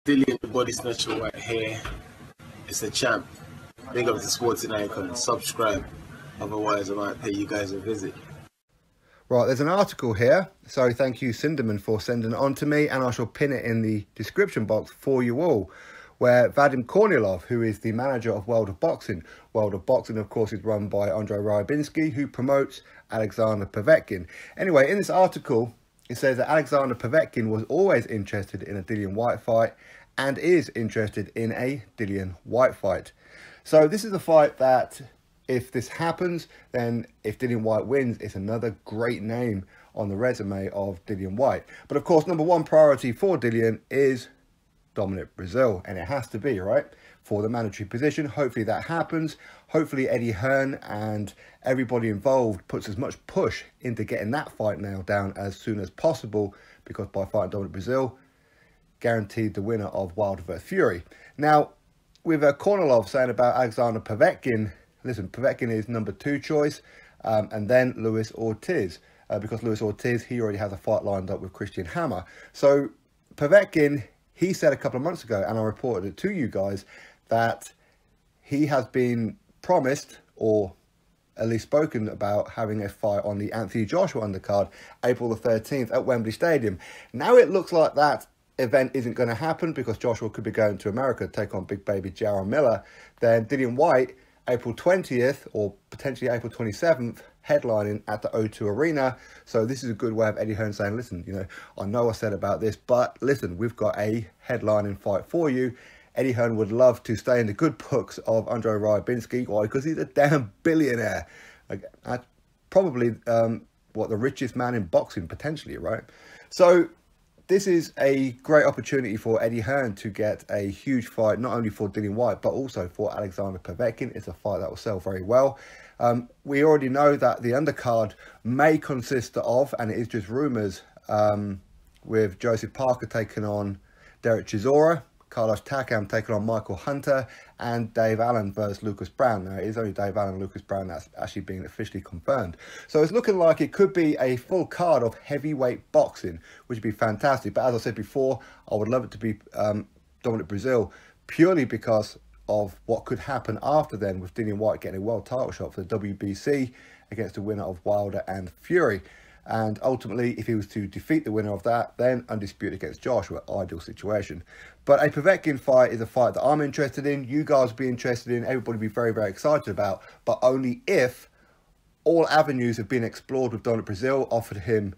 Dillian, the body snatcher right here. It's the champ. Big up to Sporting Icon. Subscribe. Otherwise, I might pay you guys a visit. Right, there's an article here. So thank you, Cinderman, for sending it on to me. And I shall pin it in the description box for you all. Where Vadim Kornilov, who is the manager of World of Boxing. World of Boxing, of course, is run by Andrei Rybinski, who promotes Alexander Povetkin. Anyway, in this article, it says that Alexander Povetkin was always interested in a Dillian Whyte fight and is interested in a Dillian Whyte fight. So this is a fight that, if this happens, then if Dillian Whyte wins, it's another great name on the resume of Dillian Whyte. But of course, number one priority for Dillian is dominate Brazil, and it has to be, right, for the mandatory position. Hopefully that happens. Hopefully Eddie Hearn and everybody involved puts as much push into getting that fight nailed down as soon as possible, because by fighting dominate Brazil, guaranteed the winner of Wilder vs Fury. Now, with Kornilov saying about Alexander Povetkin, listen, Povetkin is number 2 choice, and then Luis Ortiz, because Luis Ortiz, he already has a fight lined up with Christian Hammer. So Povetkin, he said a couple of months ago, and I reported it to you guys, that he has been promised, or at least spoken about, having a fight on the Anthony Joshua undercard, April the 13th at Wembley Stadium. Now it looks like that event isn't going to happen because Joshua could be going to America to take on big baby Jarrell Miller. Then Dillian Whyte, April 20th or potentially April 27th, headlining at the O2 Arena. So this is a good way of Eddie Hearn saying, listen, you know I said about this, but listen, we've got a headlining fight for you. Eddie Hearn would love to stay in the good books of Andrei Rybinski. Why? Because he's a damn billionaire. Probably the richest man in boxing, potentially, right? So this is a great opportunity for Eddie Hearn to get a huge fight, not only for Dillian Whyte, but also for Alexander Povetkin. It's a fight that will sell very well. We already know that the undercard may consist of, and it is just rumours, with Joseph Parker taking on Derek Chisora, Carlos Takam taking on Michael Hunter, and Dave Allen versus Lucas Brown. Now, it is only Dave Allen and Lucas Brown that's actually being officially confirmed. So it's looking like it could be a full card of heavyweight boxing, which would be fantastic. But as I said before, I would love it to be dominant Brazil, purely because of what could happen after then, with Dillian Whyte getting a world title shot for the WBC against the winner of Wilder and Fury. And ultimately, if he was to defeat the winner of that, then undisputed against Joshua, ideal situation. But a Povetkin fight is a fight that I'm interested in, you guys will be interested in, everybody will be very, very excited about, but only if all avenues have been explored with dominant Brazil, offered him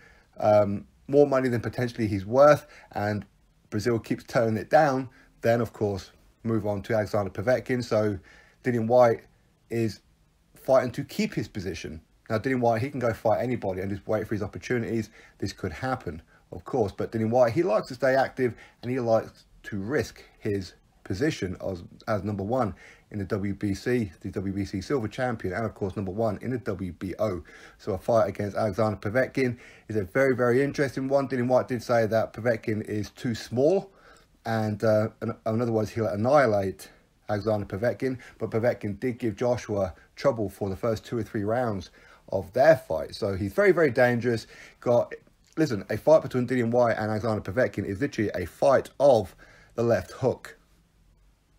more money than potentially he's worth, and Brazil keeps turning it down, then of course, move on to Alexander Povetkin. So Dillian Whyte is fighting to keep his position. Now, Dillian Whyte, he can go fight anybody and just wait for his opportunities. This could happen, of course. But Dillian Whyte, he likes to stay active and he likes to risk his position as number 1 in the WBC, the WBC Silver Champion, and of course number 1 in the WBO. So a fight against Alexander Povetkin is a very, very interesting one. Dillian Whyte did say that Povetkin is too small, and in other words, he'll annihilate Alexander Povetkin. But Povetkin did give Joshua trouble for the first 2 or 3 rounds of their fight. So he's very, very dangerous. Listen, a fight between Dillian Whyte and Alexander Povetkin is literally a fight of the left hook,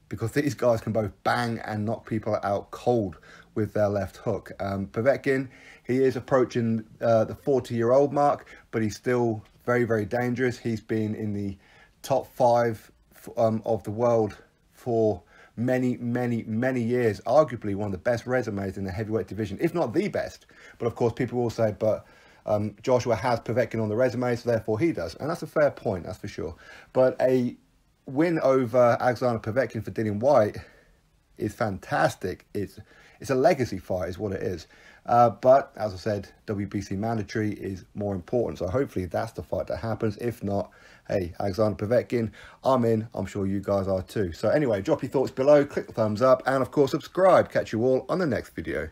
because these guys can both bang and knock people out cold with their left hook. Povetkin, he is approaching the 40-year-old mark, but he's still very, very dangerous. He's been in the top 5 of the world for many, many, many years. Arguably one of the best resumes in the heavyweight division, if not the best. But of course, people will say, but Joshua has Povetkin on the resume, so therefore he does. And that's a fair point, that's for sure. But a win over Alexander Povetkin for Dillian Whyte is fantastic. It's a legacy fight is what it is. But as I said, WBC mandatory is more important. So hopefully that's the fight that happens. If not, hey, Alexander Povetkin, I'm in. I'm sure you guys are too. So anyway, drop your thoughts below, click the thumbs up, and of course subscribe. Catch you all on the next video.